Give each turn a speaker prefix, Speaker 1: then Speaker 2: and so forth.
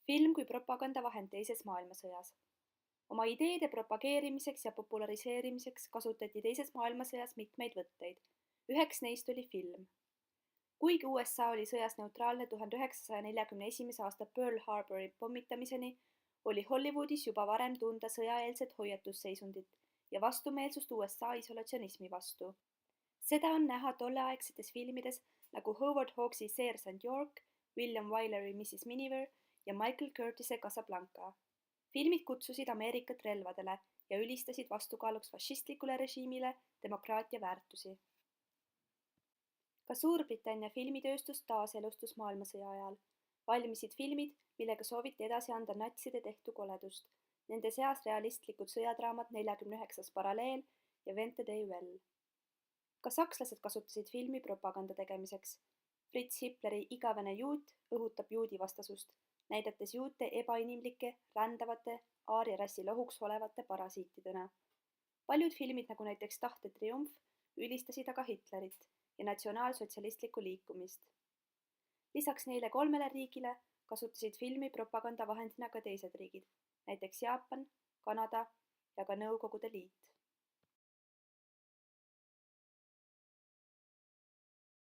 Speaker 1: Film kui propagandavahend teises maailmasõjas. Oma ideede propageerimiseks ja populariseerimiseks kasutati teises maailmasõjas mitmeid võtteid. Üheks neist oli film. Kuigi USA oli sõjas neutraalne 1941. aasta Pearl Harbori pommitamiseni, oli Hollywoodis juba varem tunda sõjaeelset hoiatusseisundit ja vastumeelsust USA isolatsionismi vastu. Seda on näha tolleaegsetes filmides nagu Howard Hawksi Seersant York, William Wyleri Mrs Miniver ja Michael Curtise Casablanca. Filmid kutsusid Ameerikat relvadele ja ülistasid vastukaaluks fašistlikule režiimile demokraatia väärtusi. Ka Suurbritannia filmitööstus taaselustus maailmasõja ajal. Valmisid filmid, millega sooviti edasi anda natside tehtu koledust. Nende seas realistlikud sõjadraamad 49. paralleel ja Vente de Duell. Ka sakslased kasutasid filmi propaganda tegemiseks. Fritz Hipleri Igavene juut õhutab juudivastasust, näidates juute ebainimlike, rändavate, aariarassi lohuks olevate parasiitidena. Paljud filmid, nagu näiteks Tahte triumf, ülistasid aga Hitlerit ja natsionaalsotsialistlikku liikumist. Lisaks neile 3 riigile kasutasid filmi propagandavahendina ka teised riigid, näiteks Jaapan, Kanada ja ka Nõukogude Liit.